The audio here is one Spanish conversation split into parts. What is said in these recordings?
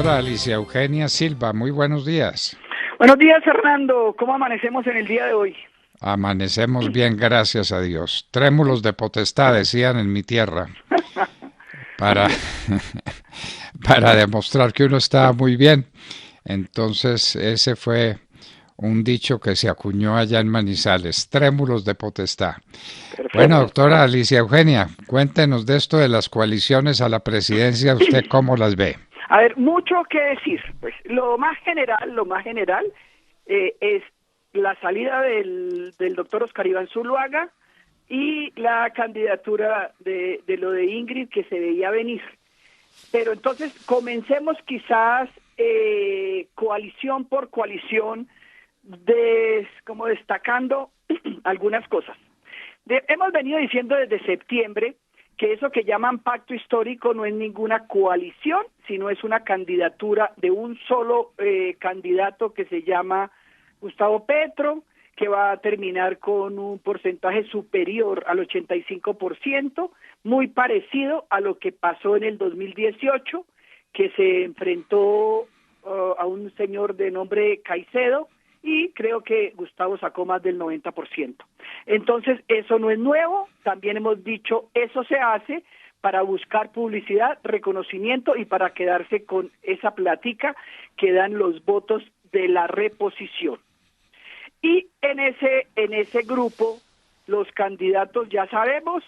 Doctora Alicia Eugenia Silva, muy buenos días. Buenos días, Fernando. ¿Cómo amanecemos en el día de hoy? Amanecemos bien, gracias a Dios. Trémulos de potestad, decían en mi tierra, para, para demostrar que uno estaba muy bien. Entonces, ese fue un dicho que se acuñó allá en Manizales, trémulos de potestad. Bueno, Perfecto. doctora Alicia Eugenia, cuéntenos de esto de las coaliciones a la presidencia, ¿usted cómo las ve? A ver, mucho que decir. Pues lo más general es la salida del doctor Oscar Iván Zuluaga y la candidatura de lo de Ingrid que se veía venir. Pero entonces comencemos quizás coalición por coalición, como destacando algunas cosas. Hemos venido diciendo desde septiembre que eso que llaman pacto histórico no es ninguna coalición, sino es una candidatura de un solo candidato que se llama Gustavo Petro, que va a terminar con un porcentaje superior al 85%, muy parecido a lo que pasó en el 2018, que se enfrentó a un señor de nombre Caicedo, y creo que Gustavo sacó más del 90%. Entonces, eso no es nuevo, también hemos dicho, eso se hace para buscar publicidad, reconocimiento y para quedarse con esa plática que dan los votos de la reposición. Y en ese grupo, los candidatos ya sabemos,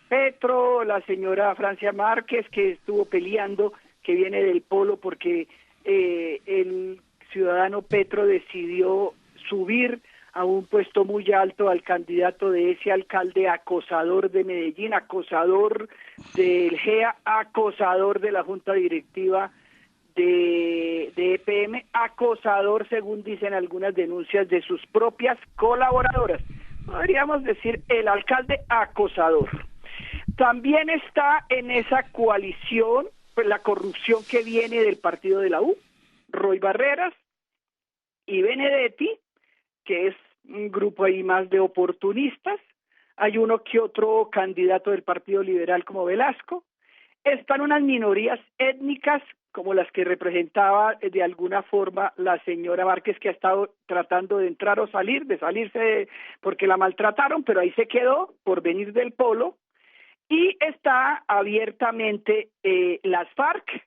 Petro, la señora Francia Márquez, que estuvo peleando, que viene del Polo porque el ciudadano Petro decidió subir a un puesto muy alto al candidato de ese alcalde acosador de Medellín, acosador del GEA, acosador de la Junta Directiva de EPM, acosador, según dicen algunas denuncias, de sus propias colaboradoras. Podríamos decir el alcalde acosador. También está en esa coalición pues, la corrupción que viene del partido de la U, Roy Barreras y Benedetti, que es un grupo ahí más de oportunistas. Hay uno que otro candidato del Partido Liberal como Velasco. Están unas minorías étnicas como las que representaba de alguna forma la señora Márquez, que ha estado tratando de entrar o salir, de salirse porque la maltrataron, pero ahí se quedó por venir del Polo. Y está abiertamente las FARC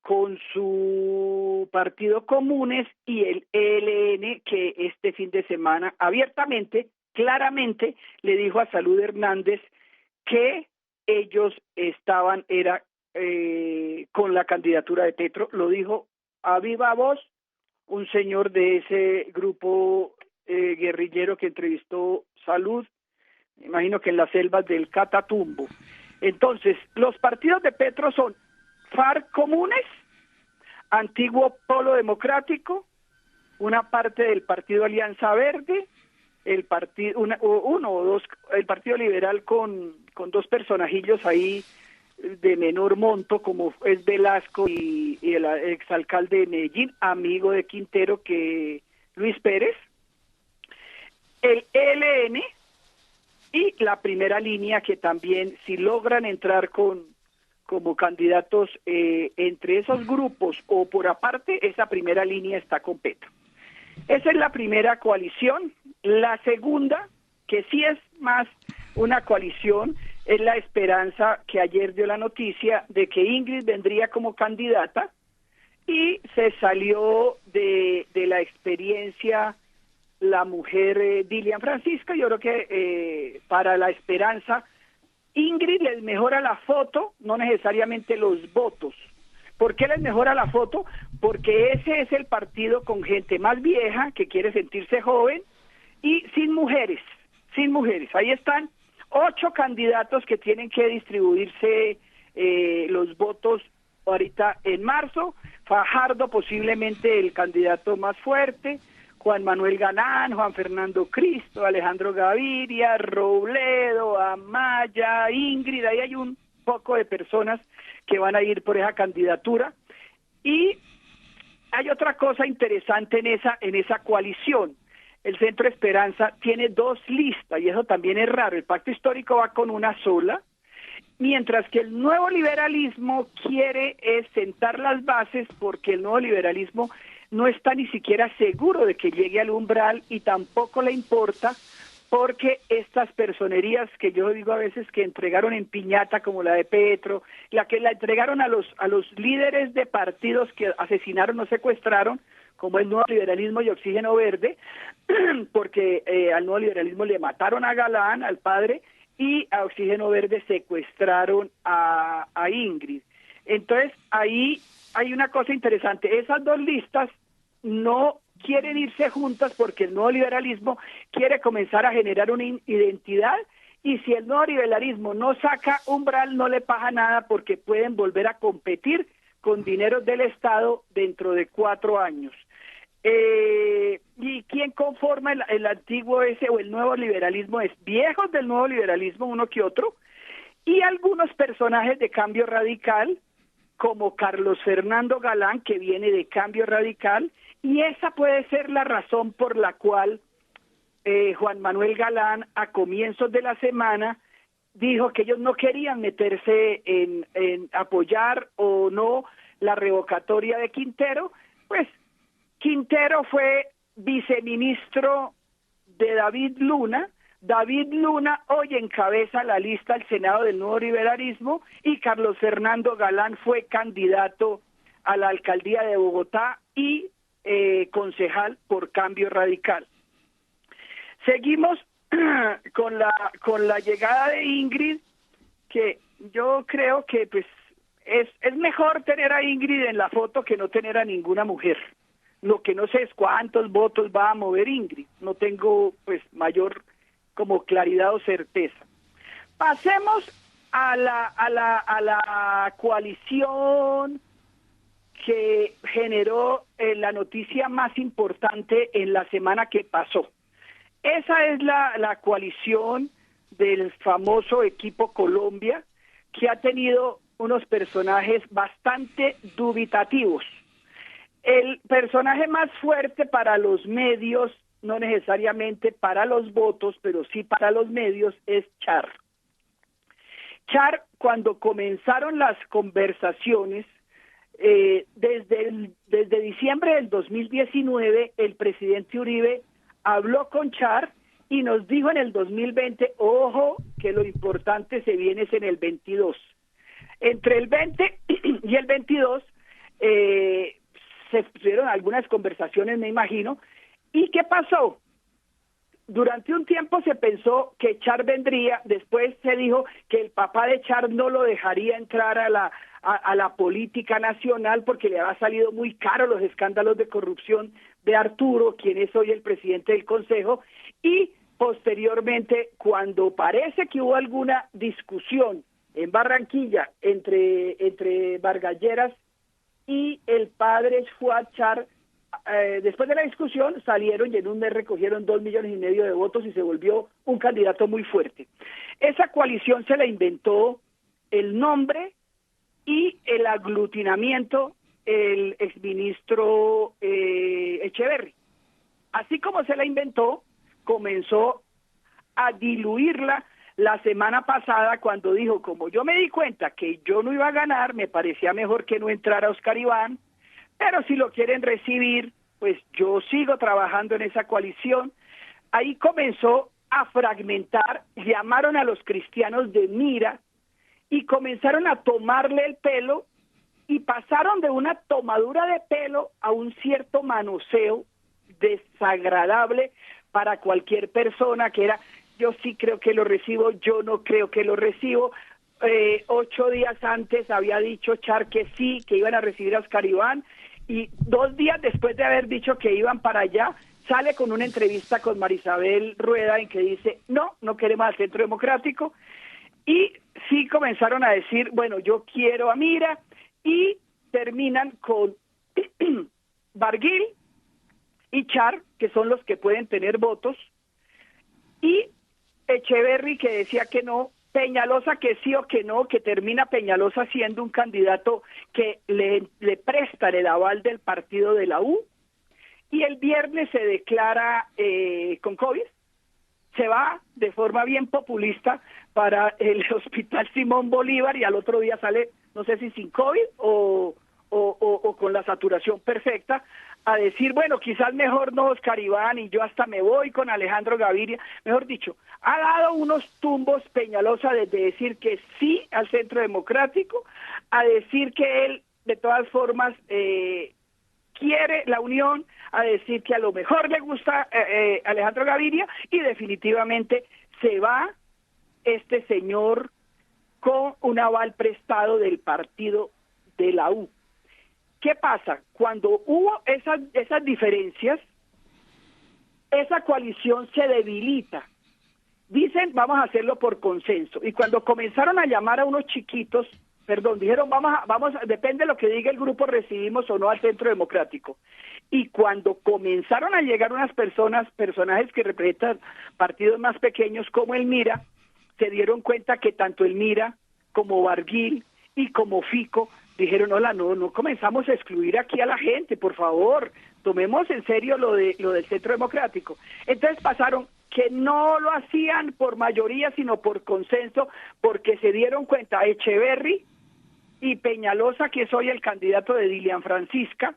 con su partido Comunes y el ELN, que este fin de semana abiertamente, claramente, le dijo a Salud Hernández que ellos estaban, con la candidatura de Petro, lo dijo a viva voz un señor de ese grupo guerrillero que entrevistó Salud, me imagino que en las selvas del Catatumbo. Entonces, los partidos de Petro son FARC Comunes, antiguo Polo Democrático, una parte del Partido Alianza Verde, el partido el Partido Liberal con dos personajillos ahí de menor monto como es Velasco y el exalcalde de Medellín, amigo de Quintero, que Luis Pérez, el ELN y la primera línea, que también si logran entrar como candidatos entre esos grupos o por aparte, esa primera línea está con Petro. Esa es la primera coalición. La segunda, que sí es más una coalición, es la esperanza que ayer dio la noticia de que Ingrid vendría como candidata y se salió de la experiencia la mujer Dilian Francisco. Yo creo que para la esperanza Ingrid les mejora la foto, no necesariamente los votos. ¿Por qué les mejora la foto? Porque ese es el partido con gente más vieja que quiere sentirse joven y sin mujeres, sin mujeres. Ahí están 8 candidatos que tienen que distribuirse los votos ahorita en marzo. Fajardo posiblemente el candidato más fuerte, Juan Manuel Galán, Juan Fernando Cristo, Alejandro Gaviria, Robledo, Amaya, Ingrid. Ahí hay un poco de personas que van a ir por esa candidatura. Y hay otra cosa interesante en esa coalición. El Centro Esperanza tiene 2 listas y eso también es raro. El pacto histórico va con una sola mientras que el nuevo liberalismo quiere sentar las bases, porque el nuevo liberalismo no está ni siquiera seguro de que llegue al umbral y tampoco le importa, porque estas personerías que yo digo a veces que entregaron en piñata, como la de Petro, la que la entregaron a los líderes de partidos que asesinaron o secuestraron, como el Nuevo Liberalismo y Oxígeno Verde, porque al Nuevo Liberalismo le mataron a Galán, al padre, y a Oxígeno Verde secuestraron a Ingrid. Entonces, ahí hay una cosa interesante. Esas dos listas no quieren irse juntas porque el nuevo liberalismo quiere comenzar a generar una identidad, y si el nuevo liberalismo no saca umbral, no le paga nada, porque pueden volver a competir con dineros del Estado dentro de 4 años. ¿Y quién conforma el antiguo ese o el nuevo liberalismo? Es viejos del nuevo liberalismo, uno que otro, y algunos personajes de Cambio Radical, como Carlos Fernando Galán, que viene de Cambio Radical, y esa puede ser la razón por la cual Juan Manuel Galán, a comienzos de la semana, dijo que ellos no querían meterse en apoyar o no la revocatoria de Quintero. Pues Quintero fue viceministro de David Luna. David Luna hoy encabeza la lista al Senado del Nuevo Liberalismo, y Carlos Fernando Galán fue candidato a la alcaldía de Bogotá y concejal por Cambio Radical. Seguimos con la llegada de Ingrid, que yo creo que pues es mejor tener a Ingrid en la foto que no tener a ninguna mujer. Lo que no sé es cuántos votos va a mover Ingrid, no tengo pues mayor como claridad o certeza. Pasemos a la coalición que generó la noticia más importante en la semana que pasó. Esa es la coalición del famoso Equipo Colombia, que ha tenido unos personajes bastante dubitativos. El personaje más fuerte para los medios, no necesariamente para los votos, pero sí para los medios, es Char. Char, cuando comenzaron las conversaciones, desde diciembre del 2019, el presidente Uribe habló con Char y nos dijo en el 2020, ojo, que lo importante se viene es en el 22. Entre el 20 y el 22 se pusieron algunas conversaciones, me imagino. ¿Y qué pasó? Durante un tiempo se pensó que Char vendría, después se dijo que el papá de Char no lo dejaría entrar a la política nacional porque le había salido muy caro los escándalos de corrupción de Arturo, quien es hoy el presidente del Consejo, y posteriormente, cuando parece que hubo alguna discusión en Barranquilla entre Vargas Lleras y el padre Fuad Char, después de la discusión salieron y en un mes recogieron 2,5 millones de votos y se volvió un candidato muy fuerte. Esa coalición se la inventó el nombre y el aglutinamiento el exministro Echeverri. Así como se la inventó, comenzó a diluirla la semana pasada cuando dijo, como yo me di cuenta que yo no iba a ganar, me parecía mejor que no entrara Oscar Iván, pero si lo quieren recibir, pues yo sigo trabajando en esa coalición. Ahí comenzó a fragmentar, llamaron a los cristianos de mira y comenzaron a tomarle el pelo y pasaron de una tomadura de pelo a un cierto manoseo desagradable para cualquier persona, que era, yo sí creo que lo recibo, yo no creo que lo recibo. 8 días antes había dicho Char que sí, que iban a recibir a Oscar Iván, y 2 días después de haber dicho que iban para allá, sale con una entrevista con Marisabel Rueda en que dice, no queremos al Centro Democrático, y sí comenzaron a decir, bueno, yo quiero a Mira, y terminan con Barguil y Char, que son los que pueden tener votos, y Echeverri, que decía que no, Peñalosa que sí o que no, que termina Peñalosa siendo un candidato que le presta el aval del partido de la U, y el viernes se declara con COVID, se va de forma bien populista, para el Hospital Simón Bolívar y al otro día sale, no sé si sin COVID o con la saturación perfecta, a decir, bueno, quizás mejor no Oscar Iván y yo hasta me voy con Alejandro Gaviria. Mejor dicho, ha dado unos tumbos Peñalosa desde decir que sí al Centro Democrático, a decir que él, de todas formas, quiere la unión, a decir que a lo mejor le gusta Alejandro Gaviria, y definitivamente se va este señor con un aval prestado del partido de la U. ¿Qué pasa? Cuando hubo esas diferencias, esa coalición se debilita. Dicen, vamos a hacerlo por consenso. Y cuando comenzaron a llamar a unos chiquitos, dijeron, depende de lo que diga el grupo, recibimos o no al Centro Democrático. Y cuando comenzaron a llegar unas personajes que representan partidos más pequeños como el MIRA, se dieron cuenta que tanto el MIRA como Barguil y como Fico dijeron, hola, no comenzamos a excluir aquí a la gente, por favor, tomemos en serio lo del Centro Democrático. Entonces pasaron que no lo hacían por mayoría, sino por consenso, porque se dieron cuenta Echeverry y Peñalosa, que es hoy el candidato de Dilian Francisca,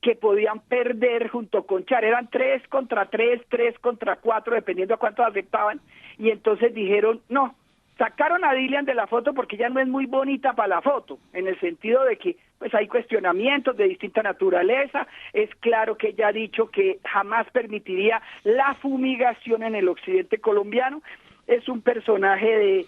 que podían perder junto con Char, eran 3 contra 3, 3 contra 4, dependiendo a cuántos afectaban, y entonces dijeron, no, sacaron a Dilian de la foto porque ya no es muy bonita para la foto, en el sentido de que pues hay cuestionamientos de distinta naturaleza. Es claro que ella ha dicho que jamás permitiría la fumigación en el occidente colombiano. Es un personaje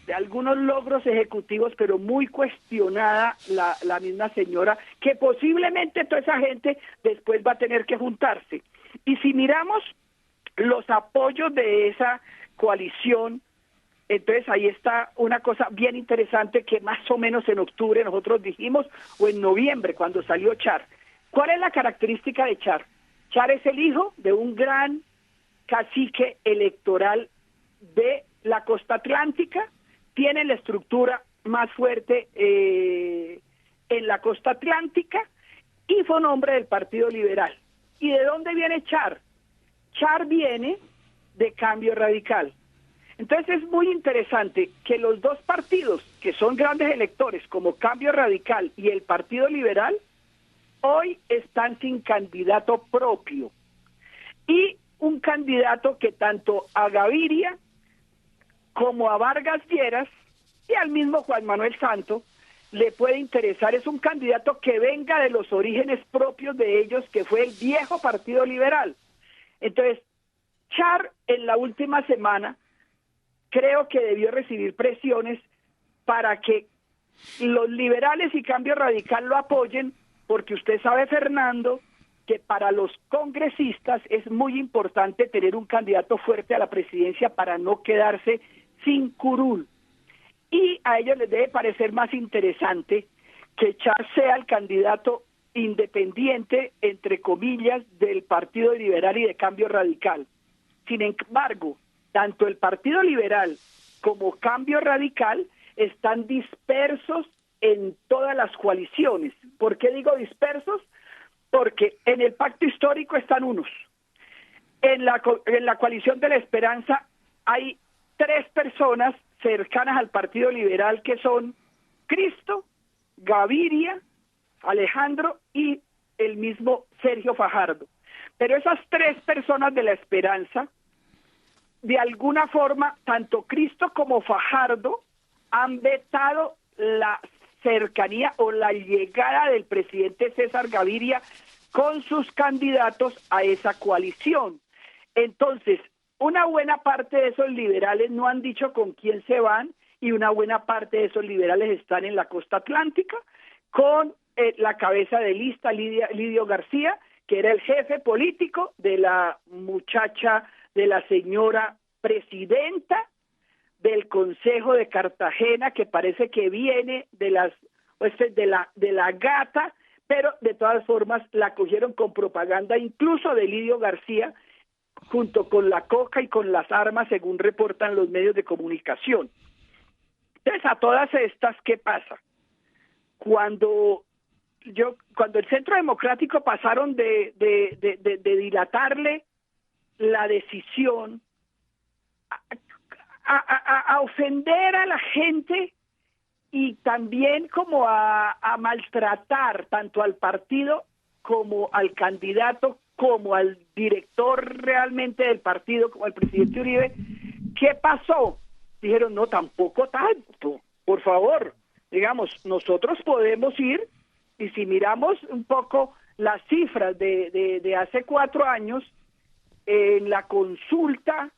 de algunos logros ejecutivos, pero muy cuestionada la misma señora, que posiblemente toda esa gente después va a tener que juntarse. Y si miramos los apoyos de esa coalición, entonces ahí está una cosa bien interesante que más o menos en octubre nosotros dijimos, o en noviembre cuando salió Char. ¿Cuál es la característica de Char? Char es el hijo de un gran cacique electoral de la costa atlántica, tiene la estructura más fuerte en la costa atlántica y fue un hombre del Partido Liberal. ¿Y de dónde viene Char? Char viene de Cambio Radical. Entonces es muy interesante que los dos partidos, que son grandes electores, como Cambio Radical y el Partido Liberal, hoy están sin candidato propio. Y un candidato que tanto a Gaviria como a Vargas Lleras y al mismo Juan Manuel Santos le puede interesar, es un candidato que venga de los orígenes propios de ellos, que fue el viejo Partido Liberal. Entonces, Char en la última semana creo que debió recibir presiones para que los liberales y Cambio Radical lo apoyen, porque usted sabe, Fernando, que para los congresistas es muy importante tener un candidato fuerte a la presidencia para no quedarse sin curul. Y a ellos les debe parecer más interesante que Char sea el candidato independiente, entre comillas, del Partido Liberal y de Cambio Radical. Sin embargo, tanto el Partido Liberal como Cambio Radical están dispersos en todas las coaliciones. ¿Por qué digo dispersos? Porque en el pacto histórico están unos. En la coalición de la esperanza hay 3 personas cercanas al Partido Liberal, que son Cristo, Gaviria, Alejandro y el mismo Sergio Fajardo. Pero esas 3 personas de la esperanza, de alguna forma, tanto Cristo como Fajardo han vetado la cercanía o la llegada del presidente César Gaviria con sus candidatos a esa coalición. Entonces, una buena parte de esos liberales no han dicho con quién se van, y una buena parte de esos liberales están en la costa atlántica, con la cabeza de lista, Lidio García, que era el jefe político de la muchacha, de la señora presidenta del Consejo de Cartagena, que parece que viene de la gata, pero de todas formas la cogieron con propaganda incluso de Lidio García, junto con la coca y con las armas, según reportan los medios de comunicación. Entonces, a todas estas, ¿qué pasa? Cuando el Centro Democrático pasaron de dilatarle la decisión a ofender a la gente y también como a maltratar tanto al partido como al candidato, como al director realmente del partido, como al presidente Uribe. ¿Qué pasó? Dijeron, no, tampoco tanto, por favor. Digamos, nosotros podemos ir, y si miramos un poco las cifras de hace 4 años, en la consulta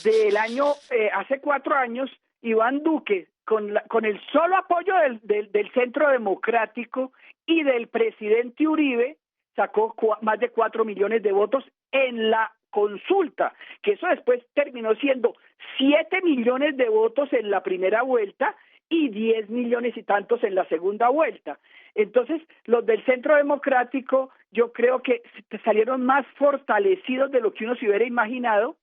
del año, hace 4 años, Iván Duque, con el solo apoyo del Centro Democrático y del presidente Uribe, sacó más de 4 millones de votos en la consulta, que eso después terminó siendo 7 millones de votos en la primera vuelta y 10 millones y tantos en la segunda vuelta. Entonces, los del Centro Democrático, yo creo que salieron más fortalecidos de lo que uno se hubiera imaginado,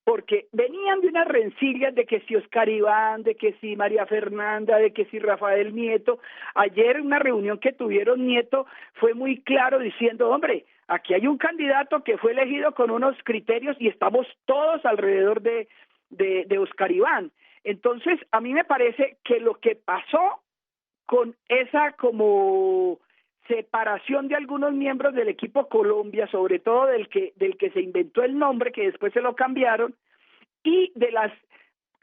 porque venían de unas rencillas de que si Oscar Iván, de que si María Fernanda, de que si Rafael Nieto. Ayer en una reunión que tuvieron Nieto fue muy claro diciendo, hombre, aquí hay un candidato que fue elegido con unos criterios y estamos todos alrededor de Oscar Iván. Entonces, a mí me parece que lo que pasó con esa como separación de algunos miembros del equipo Colombia, sobre todo del que se inventó el nombre, que después se lo cambiaron, y de las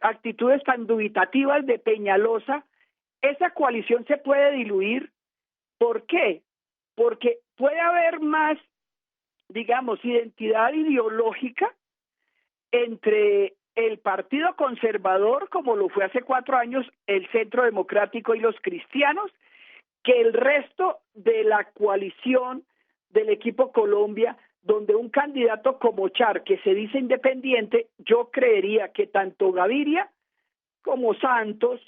actitudes tan dubitativas de Peñalosa, esa coalición se puede diluir. ¿Por qué? Porque puede haber más, digamos, identidad ideológica entre el Partido Conservador, como lo fue hace 4 años, el Centro Democrático y los cristianos, que el resto de la coalición del equipo Colombia, donde un candidato como Char, que se dice independiente, yo creería que tanto Gaviria como Santos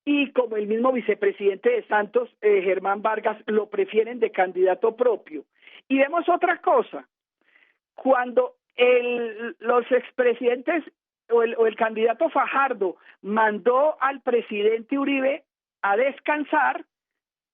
y como el mismo vicepresidente de Santos, Germán Vargas, lo prefieren de candidato propio. Y vemos otra cosa, cuando los expresidentes o el candidato Fajardo mandó al presidente Uribe a descansar,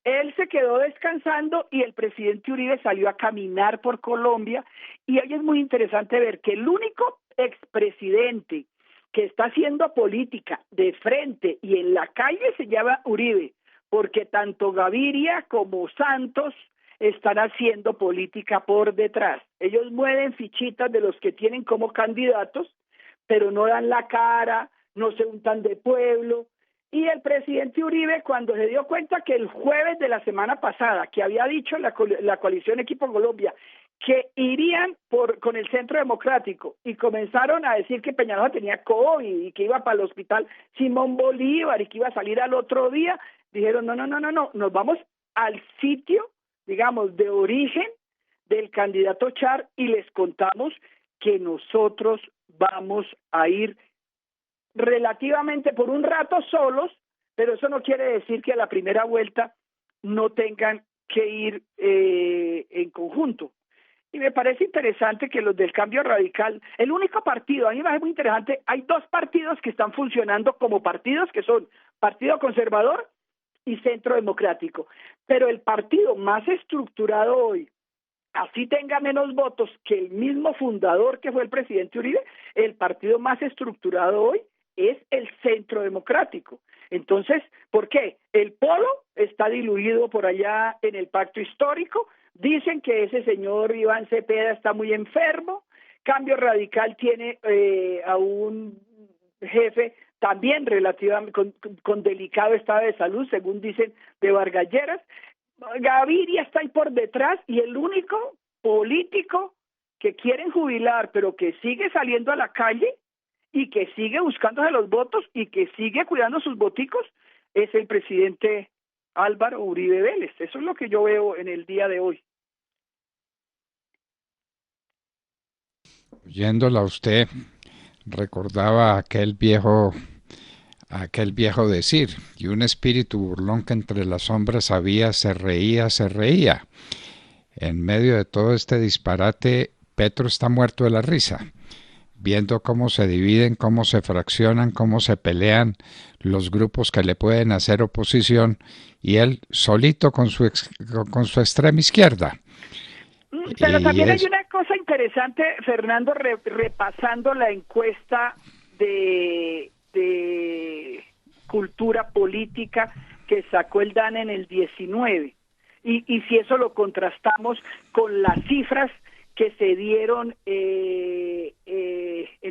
él se quedó descansando y el presidente Uribe salió a caminar por Colombia, y hoy es muy interesante ver que el único expresidente que está haciendo política de frente y en la calle se llama Uribe, porque tanto Gaviria como Santos están haciendo política por detrás. Ellos mueven fichitas de los que tienen como candidatos, pero no dan la cara, no se untan de pueblo. Y el presidente Uribe, cuando se dio cuenta que el jueves de la semana pasada, que había dicho la coalición Equipo Colombia, que irían con el Centro Democrático, y comenzaron a decir que Peñalosa tenía COVID y que iba para el hospital Simón Bolívar y que iba a salir al otro día, dijeron, no, nos vamos al sitio, digamos, de origen del candidato Char y les contamos que nosotros vamos a ir relativamente por un rato solos, pero eso no quiere decir que a la primera vuelta no tengan que ir en conjunto. Y me parece interesante que los del Cambio Radical, el único partido, a mí me parece muy interesante, hay 2 partidos que están funcionando como partidos, que son Partido Conservador y Centro Democrático, pero el partido más estructurado hoy, así tenga menos votos que el mismo fundador que fue el presidente Uribe, el partido más estructurado hoy es el Centro Democrático. Entonces, ¿por qué? El polo está diluido por allá en el pacto histórico, dicen que ese señor Iván Cepeda está muy enfermo, Cambio Radical tiene a un jefe también relativamente con delicado estado de salud, según dicen de Vargas Lleras. Gaviria está ahí por detrás, y el único político que quieren jubilar, pero que sigue saliendo a la calle y que sigue buscándose los votos y que sigue cuidando sus voticos, es el presidente Álvaro Uribe Vélez. Eso es lo que yo veo en el día de hoy. Oyéndola a usted, recordaba aquel viejo decir, y un espíritu burlón que entre las sombras había, se reía, se reía. En medio de todo este disparate, Petro está muerto de la risa, viendo cómo se dividen, cómo se fraccionan, cómo se pelean los grupos que le pueden hacer oposición, y él solito con su extrema izquierda. Pero también hay una cosa interesante, Fernando, repasando la encuesta de de cultura política que sacó el DANE en el 19. Y si eso lo contrastamos con las cifras que se dieron en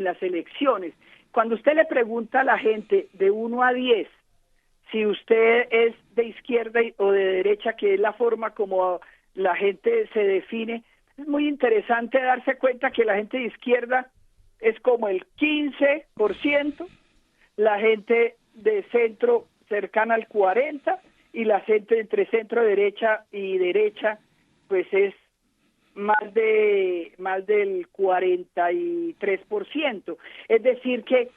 las elecciones. Cuando usted le pregunta a la gente de 1 a 10, si usted es de izquierda o de derecha, que es la forma como la gente se define, es muy interesante darse cuenta que la gente de izquierda es como el 15%, la gente de centro cercana al 40%, y la gente entre centro derecha y derecha pues es más del 43%. Es decir que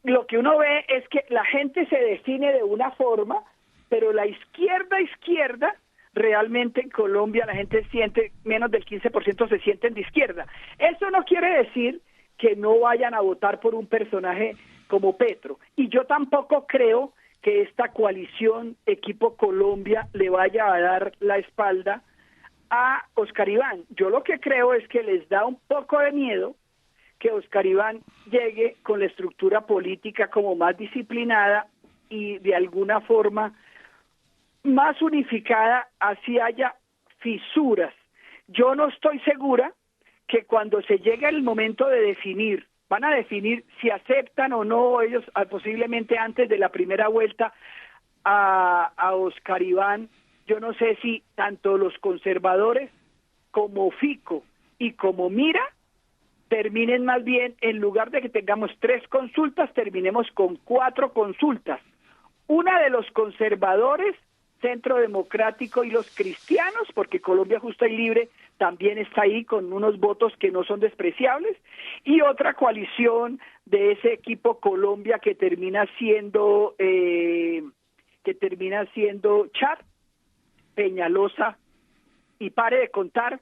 lo que uno ve es que la gente se define de una forma, pero la izquierda realmente en Colombia la gente siente, menos del 15% se sienten de izquierda. Eso no quiere decir que no vayan a votar por un personaje como Petro, y yo tampoco creo que esta coalición Equipo Colombia le vaya a dar la espalda a Oscar Iván. Yo lo que creo es que les da un poco de miedo que Oscar Iván llegue con la estructura política como más disciplinada y de alguna forma más unificada, así haya fisuras. Yo no estoy segura que cuando se llegue el momento de definir, van a definir si aceptan o no ellos posiblemente antes de la primera vuelta a Oscar Iván. Yo no sé si tanto los conservadores como Fico y como Mira terminen más bien, en lugar de que tengamos 3 consultas, terminemos con 4 consultas. Una de los conservadores, Centro Democrático y los cristianos, porque Colombia Justa y Libre también está ahí con unos votos que no son despreciables, y otra coalición de ese Equipo Colombia que termina siendo Char, Peñalosa y pare de contar,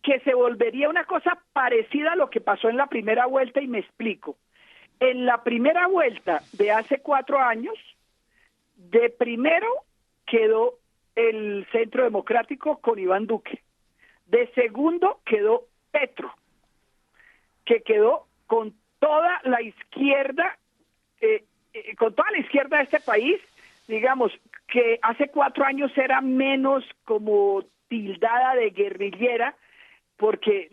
que se volvería una cosa parecida a lo que pasó en la primera vuelta, y me explico. En la primera vuelta de hace 4 años, de primero quedó el Centro Democrático con Iván Duque. De segundo quedó Petro, que quedó con toda la izquierda, de este país, digamos, que hace 4 años era menos como tildada de guerrillera, porque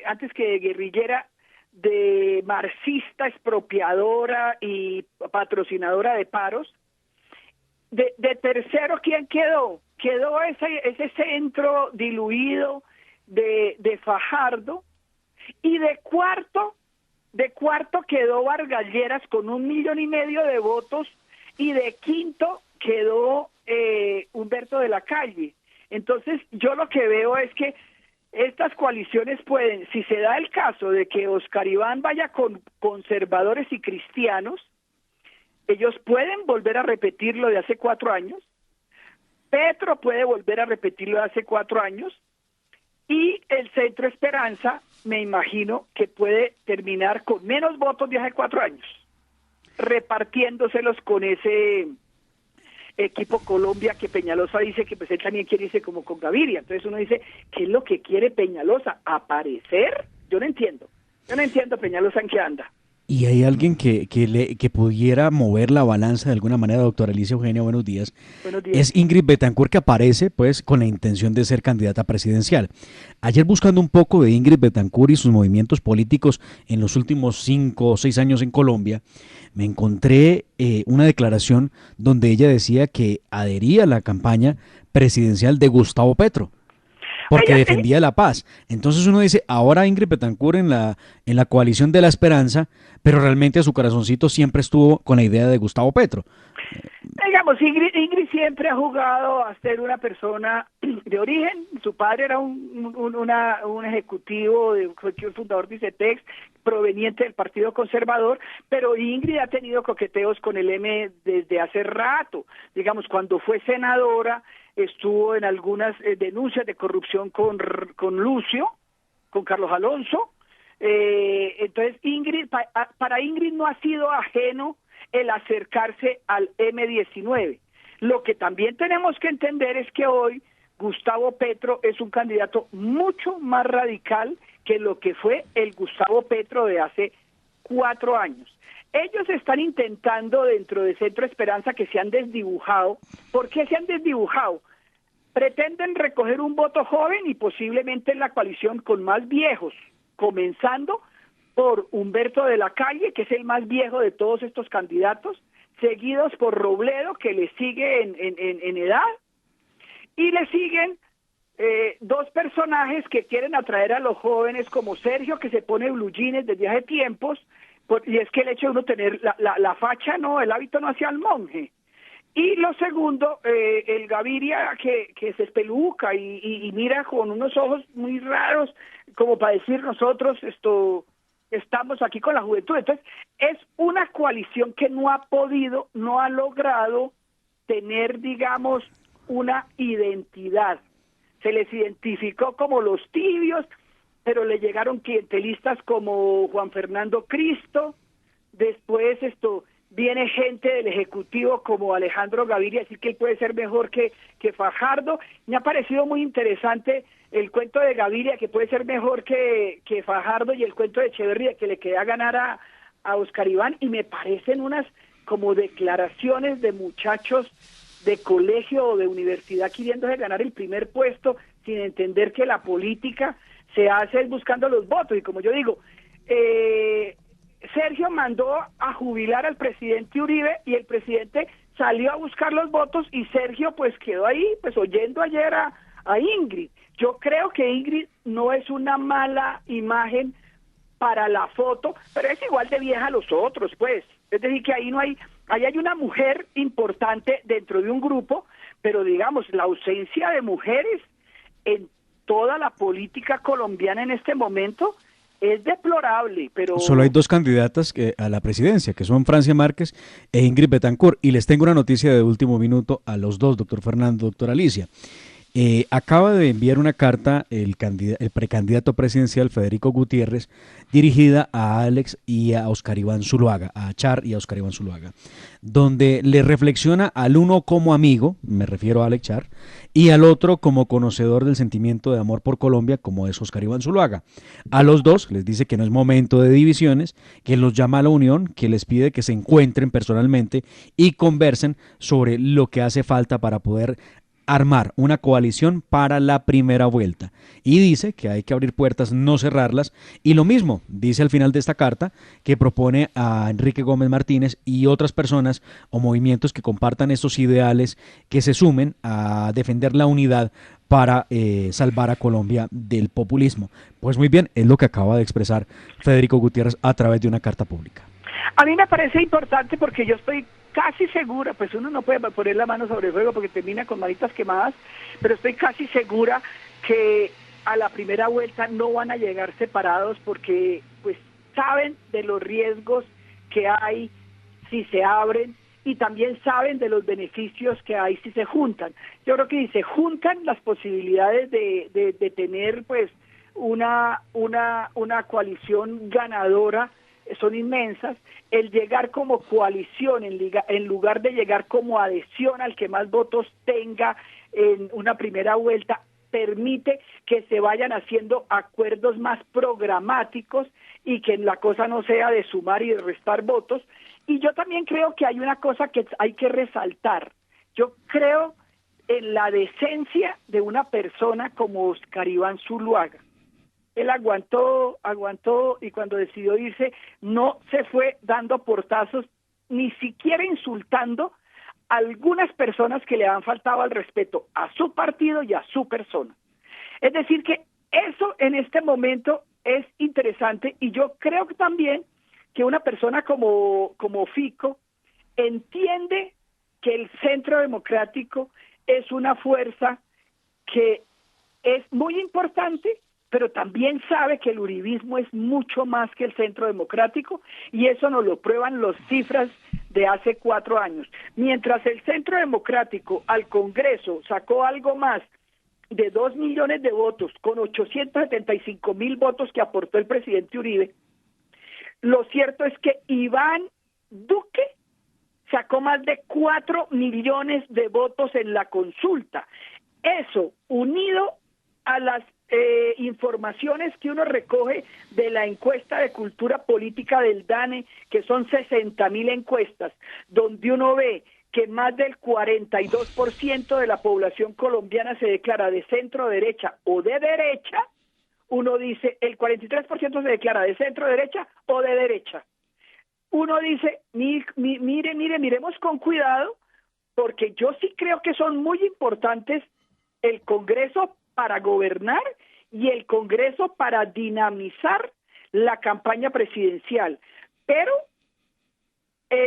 antes que de guerrillera, de marxista, expropiadora y patrocinadora de paros. De tercero, ¿quién quedó? Quedó ese centro diluido de Fajardo, y de cuarto quedó Vargas Lleras con 1,5 millones de votos, y de quinto quedó Humberto de la Calle. Entonces yo lo que veo es que estas coaliciones pueden, si se da el caso de que Oscar Iván vaya con conservadores y cristianos, ellos pueden volver a repetir lo de hace 4 años, Petro puede volver a repetir lo de hace 4 años, y el Centro Esperanza, me imagino que puede terminar con menos votos de hace 4 años, repartiéndoselos con ese Equipo Colombia que Peñalosa dice que pues él también quiere irse como con Gaviria. Entonces uno dice, ¿qué es lo que quiere Peñalosa? ¿Aparecer? Yo no entiendo Peñalosa en qué anda. ¿Y hay alguien que pudiera mover la balanza de alguna manera? Doctora Alicia Eugenia, buenos días. Buenos días. Es Ingrid Betancourt, que aparece pues con la intención de ser candidata presidencial. Ayer, buscando un poco de Ingrid Betancourt y sus movimientos políticos en los últimos 5 o 6 años en Colombia, me encontré una declaración donde ella decía que adhería a la campaña presidencial de Gustavo Petro, porque defendía la paz. Entonces uno dice, ahora Ingrid Betancourt en la coalición de la esperanza, pero realmente a su corazoncito siempre estuvo con la idea de Gustavo Petro. Digamos, Ingrid siempre ha jugado a ser una persona de origen. Su padre era un ejecutivo, fue el fundador de ICETEX, proveniente del Partido Conservador, pero Ingrid ha tenido coqueteos con el M desde hace rato. Digamos, cuando fue senadora, estuvo en algunas denuncias de corrupción con Lucio, con Carlos Alonso. Entonces, para Ingrid no ha sido ajeno el acercarse al M19. Lo que también tenemos que entender es que hoy Gustavo Petro es un candidato mucho más radical que lo que fue el Gustavo Petro de hace 4 años. Ellos están intentando dentro de Centro Esperanza, que se han desdibujado. ¿Por qué se han desdibujado? Pretenden recoger un voto joven y posiblemente en la coalición con más viejos, comenzando por Humberto de la Calle, que es el más viejo de todos estos candidatos, seguidos por Robledo, que le sigue en edad, y le siguen dos personajes que quieren atraer a los jóvenes, como Sergio, que se pone blue jeans desde hace tiempos, y es que el hecho de uno tener la facha, no, el hábito no hacía al monje. Y lo segundo, el Gaviria que se espeluca y mira con unos ojos muy raros, como para decir nosotros estamos aquí con la juventud. Entonces, es una coalición que no ha logrado tener, digamos, una identidad. Se les identificó como los tibios, pero le llegaron clientelistas como Juan Fernando Cristo. Después viene gente del Ejecutivo como Alejandro Gaviria, decir que él puede ser mejor que Fajardo. Me ha parecido muy interesante el cuento de Gaviria, que puede ser mejor que Fajardo, y el cuento de Echeverría, que le queda ganar a Oscar Iván, y me parecen unas como declaraciones de muchachos de colegio o de universidad queriéndose ganar el primer puesto sin entender que la política se hace buscando los votos. Y como yo digo, Sergio mandó a jubilar al presidente Uribe y el presidente salió a buscar los votos y Sergio pues quedó ahí pues oyendo ayer a Ingrid. Yo creo que Ingrid no es una mala imagen para la foto, pero es igual de vieja a los otros, pues. Es decir, que ahí hay una mujer importante dentro de un grupo, pero digamos, la ausencia de mujeres en toda la política colombiana en este momento es deplorable, pero... Solo hay dos candidatas a la presidencia, que son Francia Márquez e Ingrid Betancourt, y les tengo una noticia de último minuto a los dos, doctor Fernando, doctor Alicia. Acaba de enviar una carta el precandidato presidencial Federico Gutiérrez, dirigida a Alex y a Oscar Iván Zuluaga, a Char y a Oscar Iván Zuluaga, donde le reflexiona al uno como amigo, me refiero a Alex Char, y al otro como conocedor del sentimiento de amor por Colombia, como es Oscar Iván Zuluaga. A los dos les dice que no es momento de divisiones, que los llama a la unión, que les pide que se encuentren personalmente y conversen sobre lo que hace falta para poder armar una coalición para la primera vuelta, y dice que hay que abrir puertas, no cerrarlas, y lo mismo dice al final de esta carta, que propone a Enrique Gómez Martínez y otras personas o movimientos que compartan estos ideales, que se sumen a defender la unidad para salvar a Colombia del populismo. Pues muy bien, es lo que acaba de expresar Federico Gutiérrez a través de una carta pública. A mí me parece importante porque yo estoy casi segura, pues uno no puede poner la mano sobre el fuego porque termina con manitas quemadas, pero estoy casi segura que a la primera vuelta no van a llegar separados porque pues saben de los riesgos que hay si se abren y también saben de los beneficios que hay si se juntan. Yo creo que si se juntan, las posibilidades de tener pues una coalición ganadora son inmensas. El llegar como coalición en lugar de llegar como adhesión al que más votos tenga en una primera vuelta, permite que se vayan haciendo acuerdos más programáticos y que la cosa no sea de sumar y de restar votos. Y yo también creo que hay una cosa que hay que resaltar. Yo creo en la decencia de una persona como Oscar Iván Zuluaga. Él aguantó y cuando decidió irse no se fue dando portazos, ni siquiera insultando a algunas personas que le han faltado al respeto a su partido y a su persona. Es decir que eso en este momento es interesante y yo creo que también que una persona como Fico entiende que el Centro Democrático es una fuerza que es muy importante, pero también sabe que el uribismo es mucho más que el Centro Democrático y eso nos lo prueban las cifras de hace 4 años. Mientras el Centro Democrático al Congreso sacó algo más de 2 millones de votos con 875,000 votos que aportó el presidente Uribe, lo cierto es que Iván Duque sacó más de 4 millones de votos en la consulta. Eso, unido a las informaciones que uno recoge de la encuesta de cultura política del DANE, que son 60.000 encuestas, donde uno ve que más del 42% de la población colombiana se declara de centro derecha o de derecha, uno dice, el 43% se declara de centro derecha o de derecha. Uno dice, miremos con cuidado, porque yo sí creo que son muy importantes el Congreso para gobernar y el Congreso para dinamizar la campaña presidencial. Pero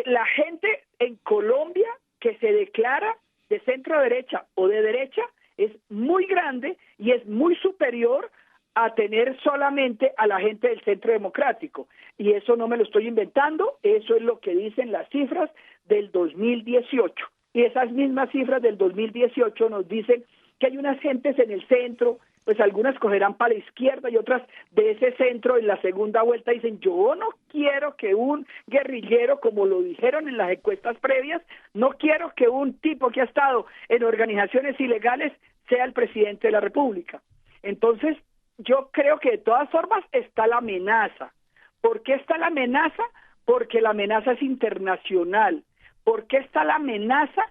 la gente en Colombia que se declara de centro derecha o de derecha es muy grande y es muy superior a tener solamente a la gente del centro democrático. Y eso no me lo estoy inventando, eso es lo que dicen las cifras del 2018. Y esas mismas cifras del 2018 nos dicen que hay unas gentes en el centro, pues algunas cogerán para la izquierda y otras de ese centro en la segunda vuelta dicen, yo no quiero que un guerrillero, como lo dijeron en las encuestas previas, no quiero que un tipo que ha estado en organizaciones ilegales sea el presidente de la República. Entonces, yo creo que de todas formas está la amenaza. ¿Por qué está la amenaza? Porque la amenaza es internacional. ¿Por qué está la amenaza?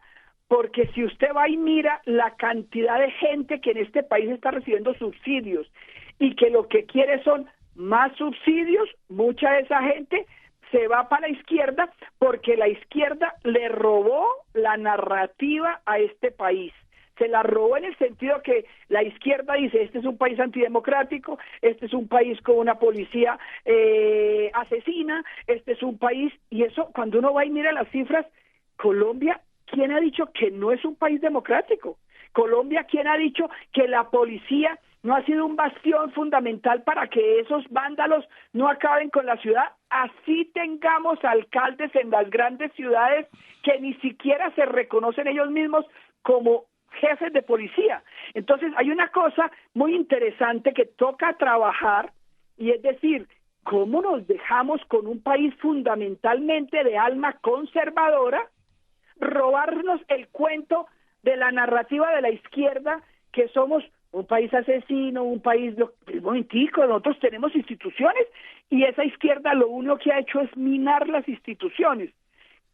Porque si usted va y mira la cantidad de gente que en este país está recibiendo subsidios y que lo que quiere son más subsidios, mucha de esa gente se va para la izquierda porque la izquierda le robó la narrativa a este país. Se la robó en el sentido que la izquierda dice, este es un país antidemocrático, este es un país con una policía asesina, este es un país, y eso cuando uno va y mira las cifras, Colombia, ¿quién ha dicho que no es un país democrático? Colombia, ¿quién ha dicho que la policía no ha sido un bastión fundamental para que esos vándalos no acaben con la ciudad? Así tengamos alcaldes en las grandes ciudades que ni siquiera se reconocen ellos mismos como jefes de policía. Entonces hay una cosa muy interesante que toca trabajar, y es decir, ¿cómo nos dejamos con un país fundamentalmente de alma conservadora robarnos el cuento de la narrativa de la izquierda, que somos un país asesino, un país... Un momentico, nosotros tenemos instituciones y esa izquierda lo único que ha hecho es minar las instituciones,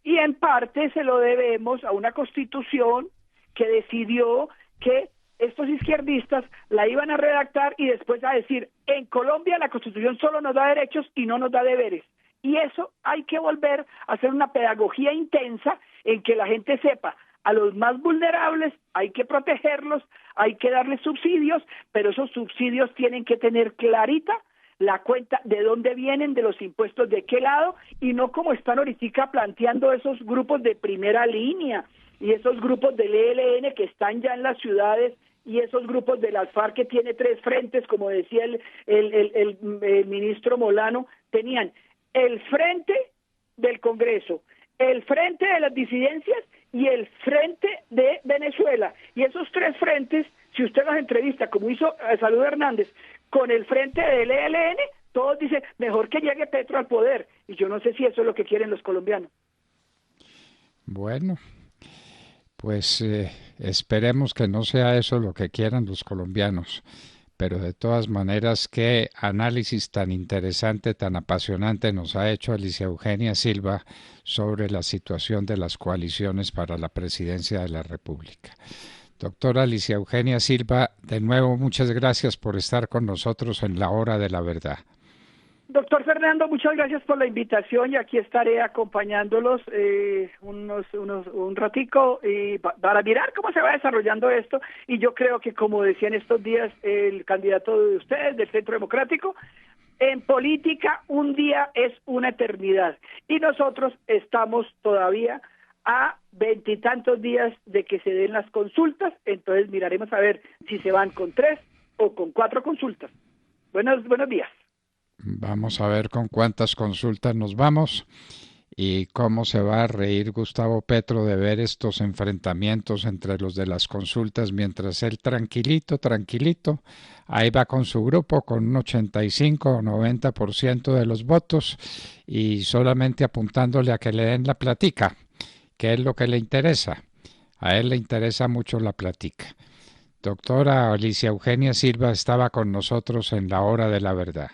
y en parte se lo debemos a una constitución que decidió que estos izquierdistas la iban a redactar y después a decir, en Colombia la Constitución solo nos da derechos y no nos da deberes. Y eso hay que volver a hacer una pedagogía intensa en que la gente sepa, a los más vulnerables hay que protegerlos, hay que darles subsidios, pero esos subsidios tienen que tener clarita la cuenta de dónde vienen, de los impuestos, de qué lado, y no como están ahorita planteando esos grupos de primera línea, y esos grupos del ELN que están ya en las ciudades, y esos grupos de las FARC que tiene 3 frentes, como decía el ministro Molano, tenían el frente del Congreso, el frente de las disidencias y el frente de Venezuela. Y esos 3 frentes, si usted los entrevista, como hizo Salud Hernández, con el frente del ELN, todos dicen, mejor que llegue Petro al poder. Y yo no sé si eso es lo que quieren los colombianos. Bueno, pues esperemos que no sea eso lo que quieran los colombianos, pero de todas maneras, qué análisis tan interesante, tan apasionante nos ha hecho Alicia Eugenia Silva sobre la situación de las coaliciones para la presidencia de la República. Doctora Alicia Eugenia Silva, de nuevo muchas gracias por estar con nosotros en la Hora de la Verdad. Doctor Fernando, muchas gracias por la invitación y aquí estaré acompañándolos un ratico para mirar cómo se va desarrollando esto. Y yo creo que, como decía en estos días el candidato de ustedes, del Centro Democrático, en política un día es una eternidad y nosotros estamos todavía a 20 y tantos días de que se den las consultas, entonces miraremos a ver si se van con 3 o con 4 consultas. Buenos días. Vamos a ver con cuántas consultas nos vamos y cómo se va a reír Gustavo Petro de ver estos enfrentamientos entre los de las consultas, mientras él tranquilito, ahí va con su grupo con un 85 o 90% de los votos y solamente apuntándole a que le den la platica, que es lo que le interesa. A él le interesa mucho la platica. Doctora Alicia Eugenia Silva estaba con nosotros en la hora de la verdad.